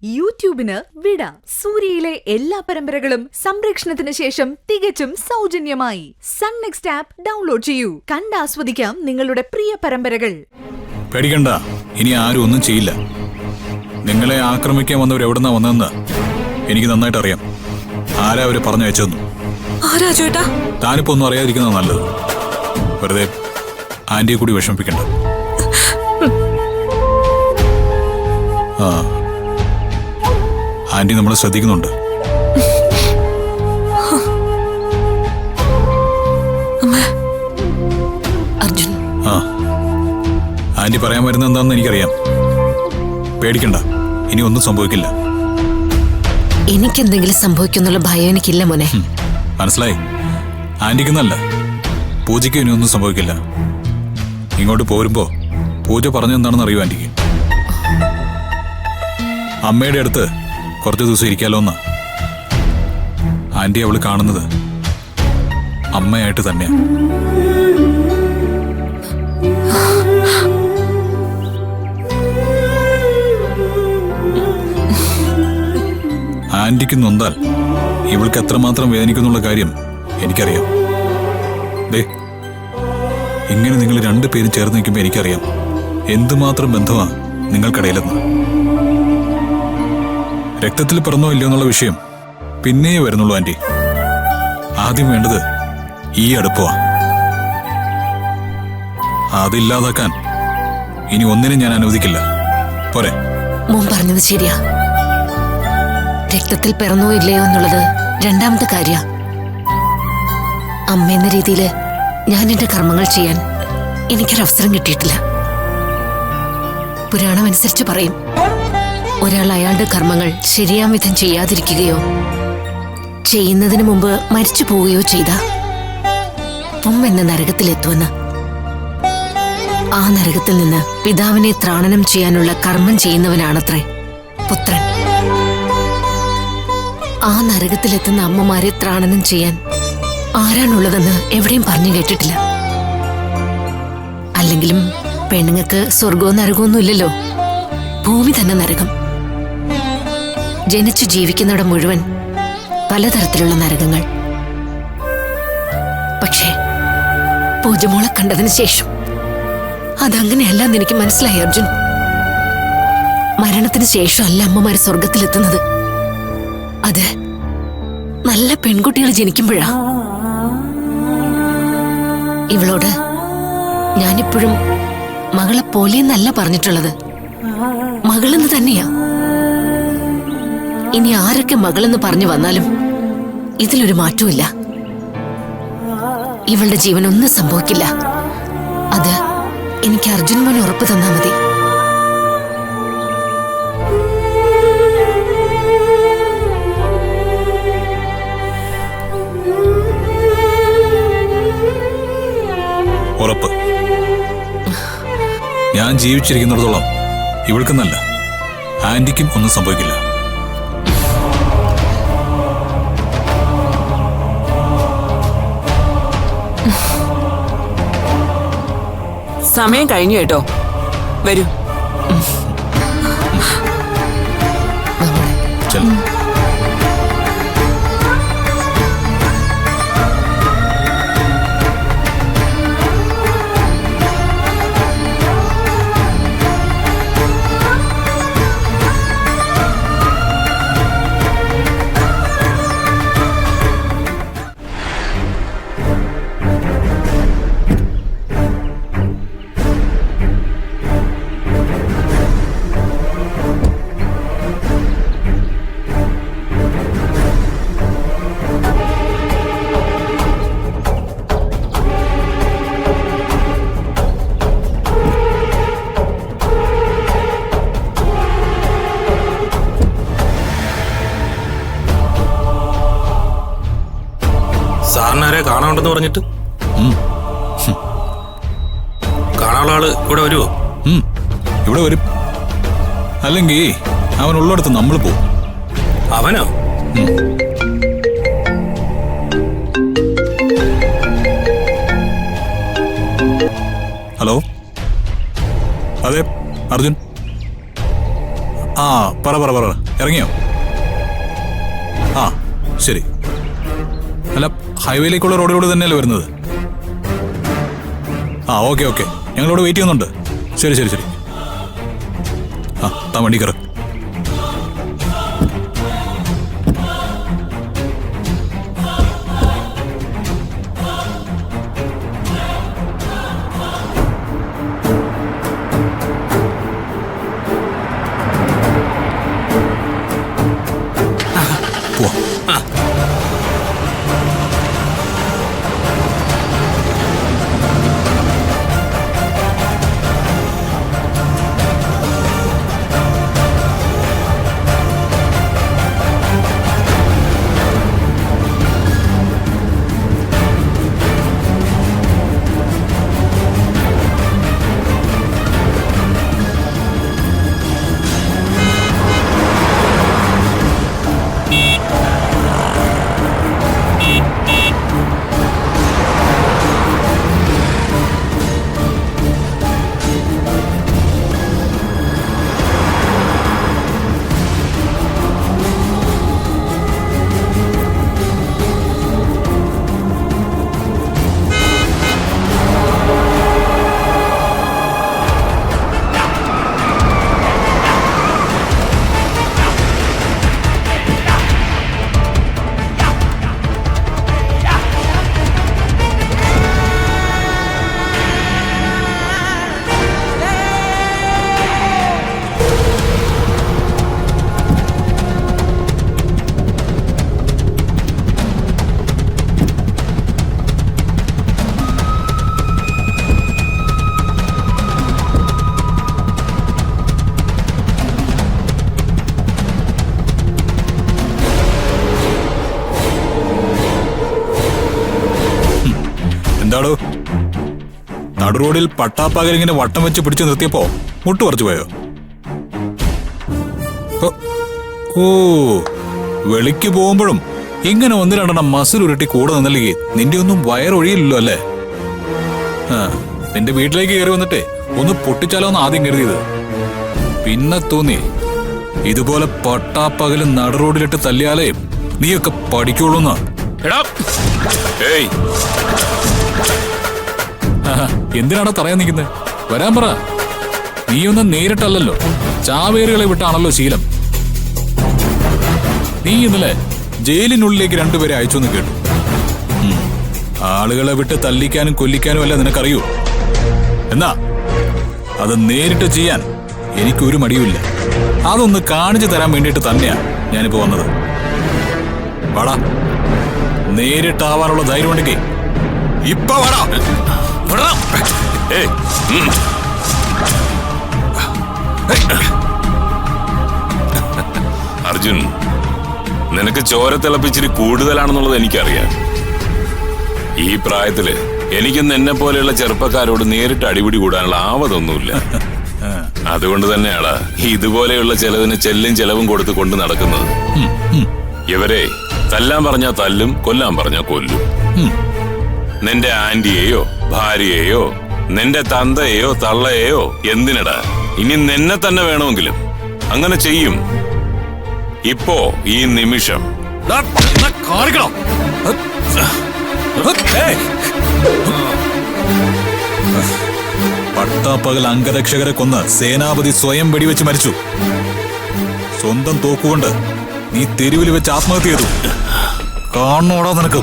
യൂട്യൂബിന് വിട. സൂര്യയിലെ എല്ലാ പരമ്പരകളും സംരക്ഷണത്തിന് ശേഷം തികച്ചും സൗജന്യമായി സൺ നെക്സ്റ്റ് ആപ്പ് ഡൗൺലോഡ് ചെയ്യൂ. കണ്ടാസ്വദിക്കാം നിങ്ങളുടെ പ്രിയ പരമ്പരകൾ. പേടിക്കണ്ട, ഇനി ആരും ഒന്നും ചെയ്യില്ല. നിങ്ങളെ ആക്രമിക്കാൻ വന്നവർ എവിടുന്നാ വന്നതെന്ന് എനിക്ക് നന്നായിട്ട് അറിയാം. ആരാ അവര് പറഞ്ഞയച്ചെന്നു. ആരാ ചേട്ടാ? താനിപ്പോ ഒന്നും അറിയാതിരിക്കുന്നത് നല്ലത്. വെറുതെ ആന്റിയെ കൂടി വിഷമിപ്പിക്കണ്ട. ആ, ആന്റി നമ്മളെ ശ്രദ്ധിക്കുന്നുണ്ട്. അർജുൻ, ആ, ആന്റി പറയാൻ വരുന്നത് എന്താണെന്ന് എനിക്കറിയാം. പേടിക്കണ്ട, ഇനി ഒന്നും സംഭവിക്കില്ല. എനിക്കെന്തെങ്കിലും സംഭവിക്കുന്നുള്ള ഭയം എനിക്കില്ല മോനെ. മനസ്സിലായി. ആന്റിക്കുന്നല്ല, പൂജയ്ക്ക് ഇനി ഒന്നും സംഭവിക്കില്ല. ഇങ്ങോട്ട് പോരുമ്പോ പൂജ പറഞ്ഞെന്താണെന്ന് അറിയൂ ആന്റിക്ക്. അമ്മയുടെ അടുത്ത് കുറച്ച് ദിവസം ഇരിക്കാലോ എന്നാ. ആന്റി അവള് കാണുന്നത് അമ്മയായിട്ട് തന്നെയാ. ആന്റിക്ക് നൊന്താൽ ഇവൾക്ക് എത്രമാത്രം വേദനിക്കുന്നുള്ള കാര്യം എനിക്കറിയാം. ദേ, ഇങ്ങനെ നിങ്ങൾ രണ്ടുപേരും ചേർന്ന് നിൽക്കുമ്പോൾ എനിക്കറിയാം എന്തുമാത്രം ബന്ധമാ നിങ്ങൾക്കിടയിലെന്ന്. രക്തത്തിൽ പിറന്നോ ഇല്ലയോ എന്നുള്ള വിഷയം പിന്നേ വരുന്നുള്ളൂ ആന്റി. ആദ്യം വേണ്ടത് ഈ അടുപ്പമാ. അതില്ലാതാക്കാൻ ഇനി ഒന്നിനും ഞാൻ അനുവദിക്കില്ല. പോരെ? മോൻ പറഞ്ഞത് ശരിയാ. രക്തത്തിൽ പിറന്നോ ഇല്ലയോ എന്നുള്ളത് രണ്ടാമത്തെ കാര്യ. അമ്മ എന്ന രീതിയില് ഞാൻ എന്റെ കർമ്മങ്ങൾ ചെയ്യാൻ എനിക്കൊരവസരം കിട്ടിയിട്ടില്ല. പുരാണം അനുസരിച്ച് പറയും, ഒരാൾ അയാളുടെ കർമ്മങ്ങൾ ശരിയാം വിധം ചെയ്യാതിരിക്കുകയോ ചെയ്യുന്നതിന് മുമ്പ് മരിച്ചു പോവുകയോ ചെയ്ത എന്ന നരകത്തിലെത്തുമെന്ന്. ആ നരകത്തിൽ നിന്ന് പിതാവിനെ ത്രാണനം ചെയ്യാനുള്ള കർമ്മം ചെയ്യുന്നവനാണത്രേ പുത്രൻ. ആ നരകത്തിലെത്തുന്ന അമ്മമാരെ ത്രാണനം ചെയ്യാൻ ആരാണുള്ളതെന്ന് എവിടെയും പറഞ്ഞു കേട്ടിട്ടില്ല. അല്ലെങ്കിലും പെണ്ണുങ്ങൾക്ക് സ്വർഗവും നരകമൊന്നും ഇല്ലല്ലോ. ഭൂമി തന്നെ നരകം. ജനിച്ചു ജീവിക്കുന്നിടം മുഴുവൻ പലതരത്തിലുള്ള നരകങ്ങൾ. പക്ഷേ പൂജമോളെ കണ്ടതിന് ശേഷം അതങ്ങനെയല്ലെന്ന് എനിക്ക് മനസ്സിലായി അർജുൻ. മരണത്തിന് ശേഷമല്ല അമ്മമാര് സ്വർഗത്തിലെത്തുന്നത്. അത് നല്ല പെൺകുട്ടികൾ ജനിക്കുമ്പോഴാ. ഇവളോട് ഞാനിപ്പോഴും മകളെ പോലെയെന്നല്ല പറഞ്ഞിട്ടുള്ളത്, മകളെന്ന് തന്നെയാ. ഇനി ആരൊക്കെ മകളെന്ന് പറഞ്ഞു വന്നാലും ഇതിലൊരു മാറ്റമില്ല. ഇവളുടെ ജീവൻ ഒന്നും സംഭവിക്കില്ല. അത് എനിക്ക് അർജുൻ മോൻ ഉറപ്പ് തന്നാ മതി. ഉറപ്പ്. ഞാൻ ജീവിച്ചിരിക്കുന്നിടത്തോളം ഇവൾക്കെന്നല്ല ആന്റിക്കും ഒന്നും സംഭവിക്കില്ല. സമയം കഴിഞ്ഞു കേട്ടോ. വരൂ. ചെല്ല്. സാറിനാരെ കാണാനുണ്ടെന്ന് പറഞ്ഞിട്ട് കാണാനുള്ള ആള് ഇവിടെ വരുമോ? ഇവിടെ വരും. അല്ലെങ്കിൽ അവൻ ഉള്ളിടത്ത് നമ്മൾ പോവും. അവനോ? ഹലോ, അതെ അർജുൻ. ആ പറ പറ പറ ഇറങ്ങിയോ? ആ ശരി. അല്ല, ഹൈവേയിലേക്കുള്ള റോഡിലൂടെ തന്നെയല്ലേ വരുന്നത്? ആ ഓക്കെ ഓക്കെ, ഞങ്ങളിവിടെ വെയിറ്റ് ചെയ്യുന്നുണ്ട്. ശരി ശരി ശരി. ആ താൻ വണ്ടി കയറ്. എന്താടോ, നടുറോഡിൽ പട്ടാപ്പകലിങ്ങനെ വട്ടം വെച്ച് പിടിച്ചു നിർത്തിയപ്പോ മുട്ട് പറിച്ചു പോയോ? ഓ, വെളിക്ക് പോകുമ്പോഴും ഇങ്ങനെ ഒന്ന് രണ്ടെണ്ണം മസിൽ ഉരുട്ടി കൂടെ നിന്നില്ലെങ്കിൽ നിന്റെ ഒന്നും വയറൊഴിയില്ലല്ലോ അല്ലേ? ആ, നിന്റെ വീട്ടിലേക്ക് കയറി വന്നിട്ടേ ഒന്ന് പൊട്ടിച്ചാലോ എന്ന് ആദ്യം കരുതിയത്. പിന്നെ തോന്നി ഇതുപോലെ പട്ടാപ്പകലും നടുറോഡിലിട്ട് തല്ലിയാലേ നീയൊക്കെ പഠിക്കുള്ളൂന്നാ. എന്തിനാണോ പറയാൻ നിൽക്കുന്നത്? വരാൻ പറ. നീയൊന്നും നേരിട്ടല്ലല്ലോ, ചാവേറുകളെ വിട്ടാണല്ലോ ശീലം. നീ ഇന്നലെ ജയിലിനുള്ളിലേക്ക് രണ്ടുപേരെ അയച്ചു എന്ന് കേട്ടു. ആളുകളെ വിട്ട് തല്ലിക്കാനും കൊല്ലിക്കാനും അല്ല നിനക്കറിയൂ. എന്നാ അത് നേരിട്ട് ചെയ്യാൻ എനിക്കൊരു മടിയുമില്ല. അതൊന്ന് കാണിച്ചു തരാൻ വേണ്ടിയിട്ട് തന്നെയാ ഞാനിപ്പോ വന്നത്. വാടാ, നേരിട്ടാവാനുള്ള ധൈര്യം ഉണ്ടെങ്കിൽ ഇപ്പൊ വാടാ. അർജുൻ, നിനക്ക് ചോര തിളപ്പിച്ചിരി കൂടുതലാണെന്നുള്ളത് എനിക്കറിയാം. ഈ പ്രായത്തില് എനിക്കൊന്നും എന്നെ പോലെയുള്ള ചെറുപ്പക്കാരോട് നേരിട്ട് അടിപിടി കൂടാനുള്ള ആവതൊന്നുമില്ല. അതുകൊണ്ട് തന്നെയാണ് ഇതുപോലെയുള്ള ചിലതിന് ചെല്ലും ചെലവും കൊടുത്ത് കൊണ്ട് നടക്കുന്നത്. ഇവരെ തല്ലാൻ പറഞ്ഞാ തല്ലും, കൊല്ലാൻ പറഞ്ഞാ കൊല്ലും. നിന്റെ ആന്റിയെയോ ഭാര്യയെയോ നിന്റെ തന്തയെയോ തള്ളയെയോ എന്തിനടാ, ഇനി നിന്നെ തന്നെ വേണമെങ്കിലും അങ്ങനെ ചെയ്യും. ഇപ്പോ ഈ നിമിഷം പട്ടാപ്പകൽ അംഗരക്ഷകരെ കൊന്ന് സേനാപതി സ്വയം വെടിവെച്ച് മരിച്ചു. സ്വന്തം തോക്കുകൊണ്ട് നീ തെരുവിൽ വെച്ച് ആത്മഹത്യ ചെയ്തു. കാണണോടാ നിനക്ക്?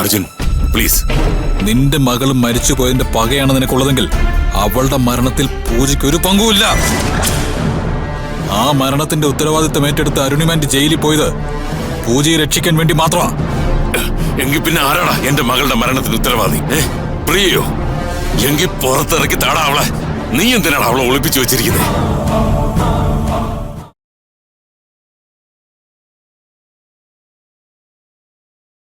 അർജുൻ പ്ലീസ്. നിന്റെ മകളും മരിച്ചു പോയതിന്റെ പകയാണ് നിനക്കുള്ളതെങ്കിൽ അവളുടെ മരണത്തിൽ പൂജയ്ക്ക് ഒരു പങ്കുമില്ല. ആ മരണത്തിന്റെ ഉത്തരവാദിത്തം ഏറ്റെടുത്ത് അരുണിമാന്റെ ജയിലിൽ പോയത് പൂജയെ രക്ഷിക്കാൻ വേണ്ടി മാത്രമാ. എങ്കിൽ പിന്നെ ആരാടാ എന്റെ മകളുടെ മരണത്തിന് ഉത്തരവാദി? പ്രിയയോ? എങ്കിൽ പുറത്തിറക്കി താടാ അവളെ. നീ എന്തിനാണ് അവളെ ഒളിപ്പിച്ചു വെച്ചിരിക്കുന്നത്?